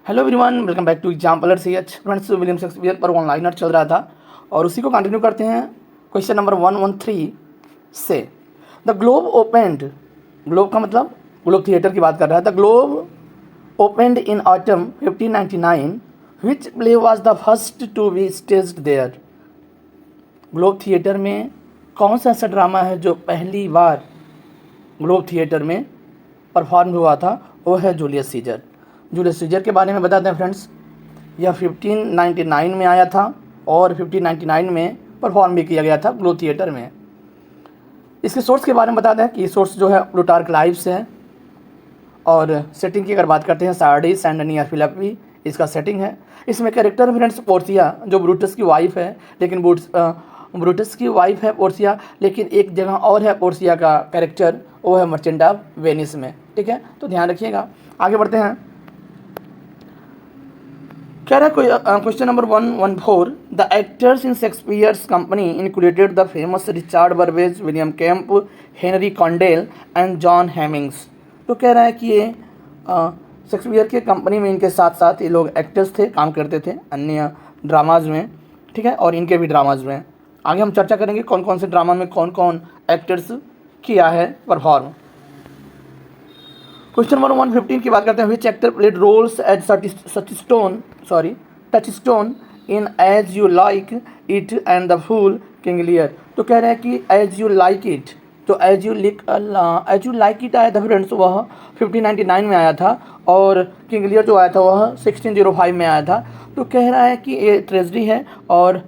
Hello everyone, welcome back to Exemplar C H. Friends, William Shakespeare पर one liner चल रहा था और उसी को कंटिन्यू करते हैं। क्वेश्चन नंबर 113 से द ग्लोब ओपेंड, ग्लोब का मतलब ग्लोब थिएटर की बात कर रहा है। The Globe opened in autumn 1599, which play was the first to be staged there. Globe theatre में कौन सा ऐसा ड्रामा है जो पहली बार ग्लोब थिएटर में परफॉर्म हुआ था? वो है जूलियस सीजर। जूलियस सीजर के बारे में बताते हैं फ्रेंड्स। यह 1599 में आया था और 1599 में परफॉर्म भी किया गया था ग्लोब थिएटर में। इसके सोर्स के बारे में बताते हैं कि सोर्स जो है प्लूटार्क लाइव्स है और सेटिंग की अगर बात करते हैं सार्डिस एंड नियर फिलिपी इसका सेटिंग है। इसमें कैरेक्टर फ्रेंड्स पोर्सिया जो ब्रूटस की वाइफ है, लेकिन ब्रूटस की वाइफ है पोर्सिया, लेकिन एक जगह और है पोर्सिया का कैरेक्टर, वो है मर्चेंट ऑफ वेनिस में। ठीक है, तो ध्यान रखिएगा। आगे बढ़ते हैं। कह रहा है question number 114, the actors in Shakespeare's company included the famous Richard Burbage, William Kemp, Henry Condell and John Heminges. तो कह रहा है कि ये शेक्सपियर के कंपनी में इनके साथ साथ ये लोग एक्टर्स थे, काम करते थे अन्य ड्रामाज में। ठीक है, और इनके भी ड्रामाज में आगे हम चर्चा करेंगे कौन कौन से ड्रामा में कौन कौन एक्टर्स किया है परफॉर्म। क्वेश्चन नंबर 115 की बात करते हैं। Which actor played roles as Touchstone in As You Like It and the Fool King Lear. तो कह रहे हैं कि एज यू लाइक इट, तो एज यू लाइक इट आया था फ्रेंड्स, वह 1599 में आया था और किंग लियर जो आया था वह 1605 में आया था। तो कह रहा है कि ये ट्रेजेडी है। और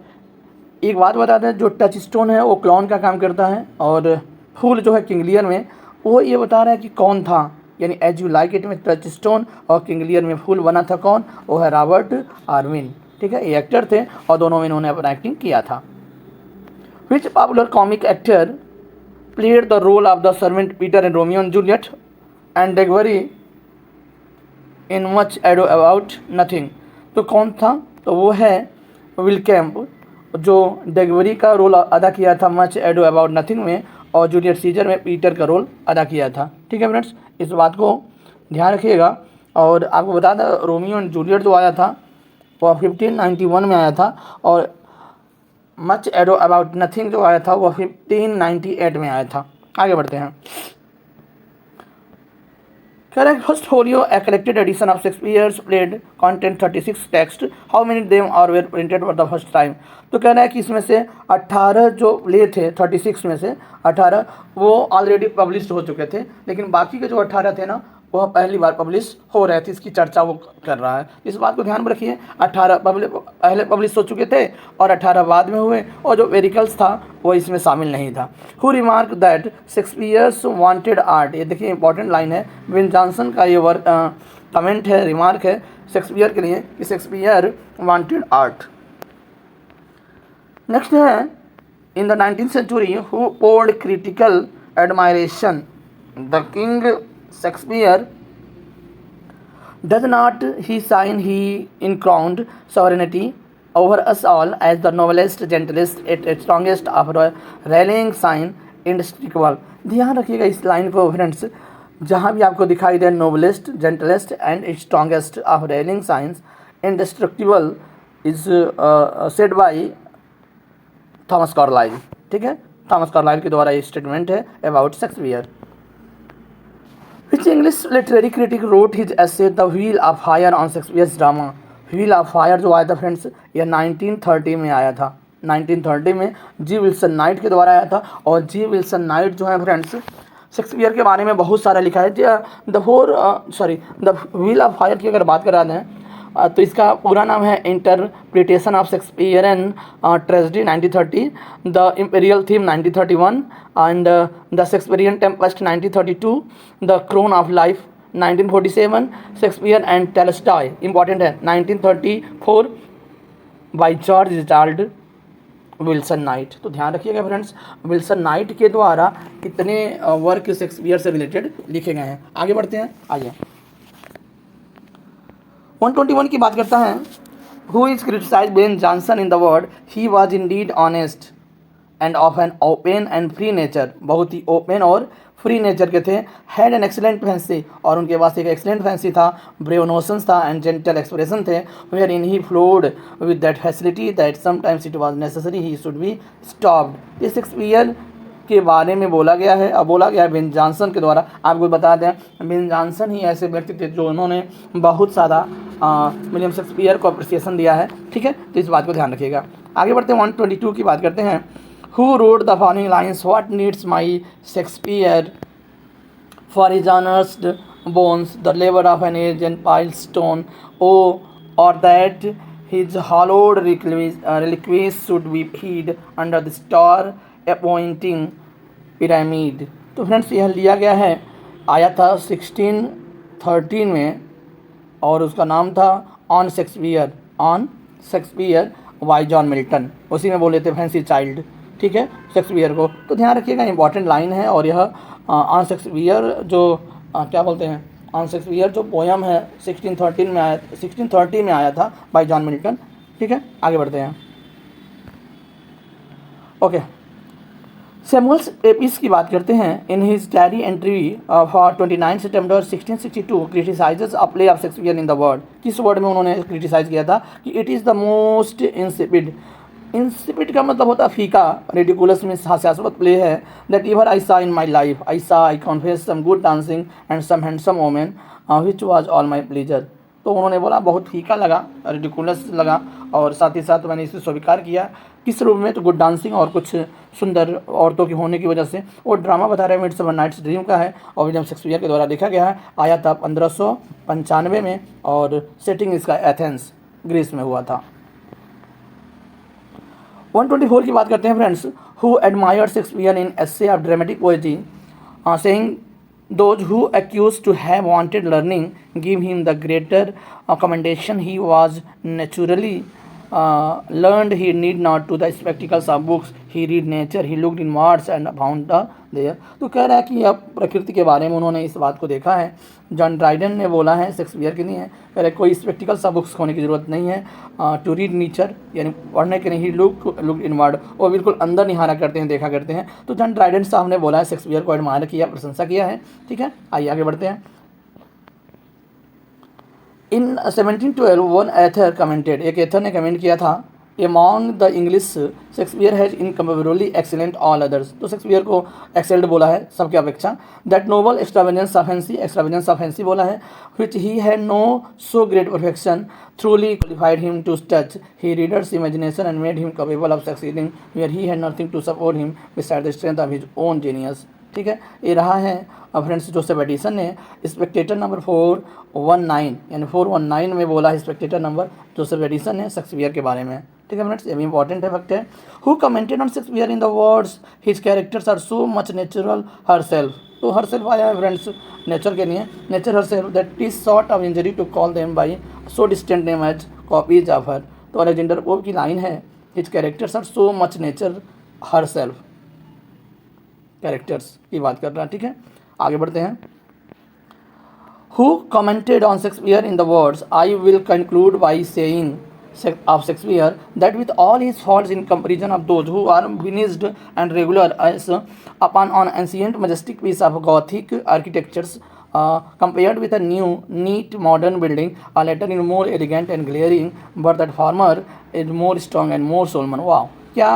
एक बात बता दें, जो टच स्टोन है वो क्लाउन का काम करता है और फूल जो है किंग लियर में, वो ये बता रहा है कि कौन था, यानी एज यू लाइक इट में टच स्टोन और किंग लियर में फूल बना था कौन? वो है रॉबर्ट आर्विन। ठीक है, ये एक्टर थे और दोनों में इन्होंने अपना एक्टिंग किया था। Which popular comic actor played the role of the servant Peter in Romeo and Juliet and Dogberry in Much Ado About Nothing. तो कौन था? तो वो है विल कैम्प, जो डेगवरी का रोल अदा किया था मच एडो अबाउट नथिंग में, और जूलियट सीजर में पीटर का रोल अदा किया था। ठीक है फ्रेंड्स, इस बात को ध्यान रखिएगा। और आपको बता दें, रोमियो एंड जूलियट जो आया था वह 1591 में आया था और मच एडो अबाउट नथिंग जो आया था वह 1598 में आया था। आगे बढ़ते हैं। कह रहे हैं First Folio a collected edition of Shakespeare's plays contained 36 text, how many them are were printed for the first time. तो कह रहा है कि इसमें से 18 जो प्ले थे, 36 में से 18 वो ऑलरेडी पब्लिश हो चुके थे, लेकिन बाकी के जो 18 थे ना वह पहली बार पब्लिश हो रहे थे, इसकी चर्चा वो कर रहा है। इस बात को ध्यान में रखिए, 18 पहले पब्लिश हो चुके थे और 18 बाद में हुए, और जो वेरिकल्स था वो इसमें शामिल नहीं था। Who remark that Shakespeare's wanted art, ये देखिए इंपॉर्टेंट लाइन है, विन जॉनसन का ये वर्क कमेंट है, रिमार्क है शेक्सपियर के लिए कि शेक्सपियर वांटेड आर्ट। नेक्स्ट है, in the 19th century who poured critical admiration the king Shakespeare, does not he sign he incrowned sovereignty over us all as the noblest, gentlest, et strongest of rallying sign indestructible। ध्यान रखिएगा इस line को friends, जहाँ भी आपको दिखाई दे noblest, gentlest and strongest of railing science indestructible is said by Thomas Carlyle. ठीक है, थॉमस कार्लाइल के द्वारा ये स्टेटमेंट है about Shakespeare. Which English literary critic wrote his essay The Wheel of Fire on Shakespeare's drama? Wheel of Fire जो आया था friends, यह 1930 में आया था। 1930 में जी विल्सन नाइट के द्वारा आया था। और जी विल्सन नाइट जो है फ्रेंड्स शेक्सपियर के बारे में बहुत सारा लिखा है। द व्हील ऑफ फायर की अगर बात करा दें तो इसका पूरा नाम है Interpretation of Shakespearian Tragedy 1930, the Imperial Theme 1931 and the Shakespearian Tempest 1932, the Crown of Life 1947, Shakespeare and Tolstoy important है 1934 by George Richard Wilson Knight. तो ध्यान रखिएगा फ्रेंड्स, विल्सन नाइट के द्वारा कितने वर्क शेक्सपियर से रिलेटेड लिखे गए हैं। आगे बढ़ते हैं, आइए 121 की बात करता है। Who is criticise Ben Jonson in the word he was indeed honest and of an open and free nature. बहुत ही ओपन और फ्री नेचर के थे, हैड एन एक्सीलेंट फैंसी, और उनके पास एक एक्सीलेंट फैंसी था, ब्रेव नोशंस था एंड जेंटल एक्सप्रेशन थे, wherein he flowed with that facility that sometimes it was necessary he should be stopped. ये शेक्सपियर के बारे में बोला गया है, और बोला गया है बेन जॉनसन के द्वारा। आपको बता दें, बेन जॉनसन ही ऐसे व्यक्ति थे जो उन्होंने बहुत ज़्यादा विलियम शेक्सपियर को अप्रिसिएशन दिया है, ठीक है, तो इस बात को ध्यान रखिएगा। आगे बढ़ते हैं, 122 की बात करते हैं। Who wrote the following lines, what needs my Shakespeare for his unearthed bones, the labor of an age and piled stone, or that his hallowed reliquaries should be hid under the star appointing pyramid। तो friends यह लिया गया है, आया था 1613 में, और उसका नाम था on Shakespeare bye John Milton. उसी में बोले थे फैंसी चाइल्ड, ठीक है, शेक्सपियर को। तो ध्यान रखिएगा, इंपॉर्टेंट लाइन है, और यह ऑन शेक्सपियर जो क्या बोलते हैं, ऑन शेक्सपियर जो पोयम है 1630 में आया था बाय जॉन मिल्टन, ठीक है। आगे बढ़ते हैं, ओके। सैमुअल पेपिस की बात करते हैं। In his diary entry for 29 September 1662 criticises a play of Shakespeare in the world. किस वर्ड में उन्होंने क्रिटिसाइज किया था कि it is the most insipid. Insipid का मतलब होता है फीका, रेडिकुलस में हास्यास्पद प्ले है, that ever I saw in my life. I confess some good dancing and some handsome women which was all my pleasure. तो उन्होंने बोला बहुत फीका लगा, रेडिकुलस लगा, और साथ ही साथ मैंने इसे स्वीकार किया। किस रूप में, तो गुड डांसिंग और कुछ सुंदर औरतों की होने की वजह से। वो ड्रामा बता रहे हैं मिडसमर नाइट्स ड्रीम का है, और विलियम शेक्सपियर के द्वारा लिखा गया है। आया था 1595 में, और सेटिंग इसका एथेंस ग्रीस में हुआ था। 124 की बात करते हैं friends. Who admired Shakespeare in essay of dramatic poetry, saying those who accused to have wanted learning give him the greater commendation. He was naturally learned. He need not to the spectacles of books. He read nature. He looked inwards and found there। तो कह रहा है कि अब प्रकृति के बारे में उन्होंने इस बात को देखा है। जॉन ड्राइडन ने बोला है, शेक्सपियर के लिए है, कह रहे कोई स्पेक्टिकल्स ऑफ बुक्स होने की ज़रूरत नहीं है, टू रीड नेचर यानी पढ़ने के नहीं, लुक इनवर्ड, वो बिल्कुल अंदर निहारा करते हैं, देखा करते हैं। तो जॉन ड्राइडन साहब ने बोला है, शेक्सपियर को एडमायर किया, प्रशंसा किया है, ठीक है। आइए आगे बढ़ते हैं। इन 1712 वन एथर कमेंटेड, एक एथर ने कमेंट किया था, among the English Shakespeare has incomparably excellent all others. तो शेक्सपियर को एक्सेल्ड बोला है सबके अपेक्षा। That noble extravagance of fancy बोला है, which he had no so great perfection truly qualified him to touch he reader's imagination and made him capable of succeeding where he had nothing to support him besides the strength of his own genius। ठीक है, ये रहा है friends Joseph Addison ने Spectator number 419 यानी 419 में बोला है स्पेक्टेटर नंबर जोसेफ एडिसन ने शेक्सपियर के बारे में। ठीक है फ्रेंड्स, ये भी इंपॉर्टेंट है फैक्ट है। Who commented on Shakespeare in the words his characters are so much natural herself. तो हर सेल्फ आया है फ्रेंड्स नेचर के लिए, nature herself that is sort of injury to call them by so distant name as copies of her. तो Alexander Pope की line है, his characters are so much nature herself, characters की बात कर रहा है। ठीक है, आगे बढ़ते हैं। Who commented on Shakespeare in the words I will conclude by saying of Shakespeare that with all his faults in comparison of those who are finished and regular as upon an ancient majestic piece of Gothic architectures compared with a new neat modern building, a latter is more elegant and glaring but that former is more strong and more solemn। वाह, क्या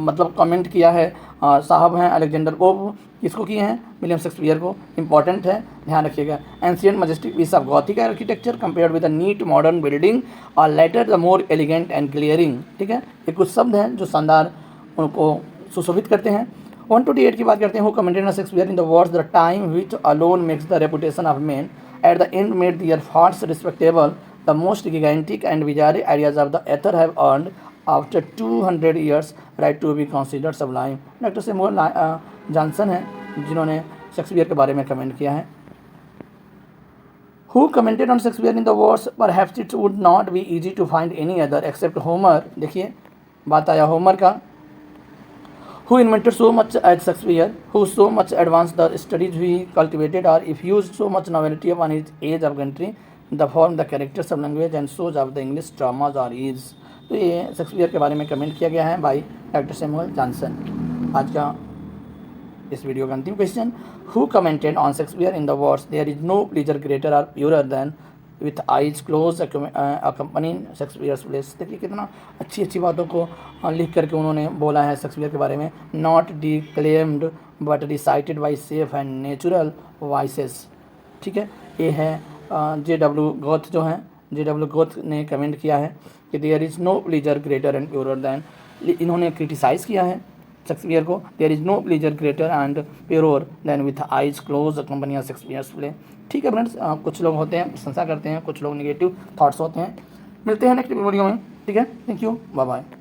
मतलब comment किया है साहब हैं Alexander pope, किसको किए हैं? विलियम शेक्सपियर को। इंपॉर्टेंट है, ध्यान रखिएगा। Ancient majestic piece of Gothic architecture compared with a neat modern building और latter the more elegant and glaring. ठीक है, ये कुछ शब्द हैं जो शानदार उनको सुशोभित करते हैं। 128 की बात करते हैं। Who commented on Shakespeare in the words the time which alone makes the reputation of man at the end made their faults respectable the most gigantic and wizardry ideas of the author have earned after 200 years right to be considered sublime. Doctor Samuel Johnson है जिन्होंने Shakespeare के बारे में comment किया है। Who commented on Shakespeare in the words perhaps it would not be easy to find any other except Homer. देखिए बात आया होमर का। Who invented so much at Shakespeare who so much advanced the studies we cultivated are if uses so much novelty on his age of country the form the characters of language and सोज of the English dramas are is. तो ये Shakespeare के बारे में comment किया गया है by doctor Samuel Johnson. आज का इस वीडियो का अंतिम question, who commented on Shakespeare in the words there is no pleasure greater और purer than with eyes close accompany Shakespeare's place. देखिए कितना अच्छी अच्छी बातों को लिख करके उन्होंने बोला है शेक्सपियर के बारे में। Not declaimed but recited by safe and natural voices. ठीक है, ये है J.W. गोथ जो हैं, J.W. गोथ ने कमेंट किया है कि there is no pleasure greater and purer than. इन्होंने क्रिटिसाइज़ किया है शेक्सपियर को, there is no pleasure greater and pure than with eyes close company of Shakespeare's play. ठीक है फ्रेंड्स, कुछ लोग होते हैं प्रशंसा करते हैं, कुछ लोग निगेटिव थॉट्स होते हैं। मिलते हैं नेक्स्ट वीडियो में। ठीक है, थैंक यू, बाय बाय।